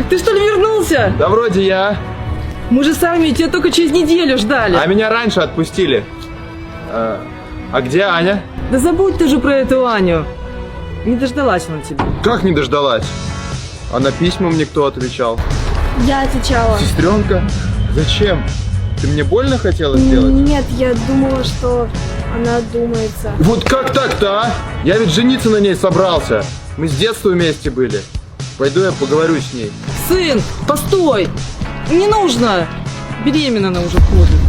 ты что ли вернулся? Да вроде я. Мы же сами тебя только через неделю ждали. А меня раньше отпустили. А где Аня? Да забудь ты же про эту Аню. Не дождалась она тебя. Как не дождалась? А на письма мне кто отвечал? Я отвечала. Сестренка? Зачем? Ты мне больно хотела сделать? Нет, я думала, что она думается. Вот как так-то, а? Я ведь жениться на ней собрался. Мы с детства вместе были. Пойду я поговорю с ней. Сын, постой! Не нужно! Беременна она уже ходит.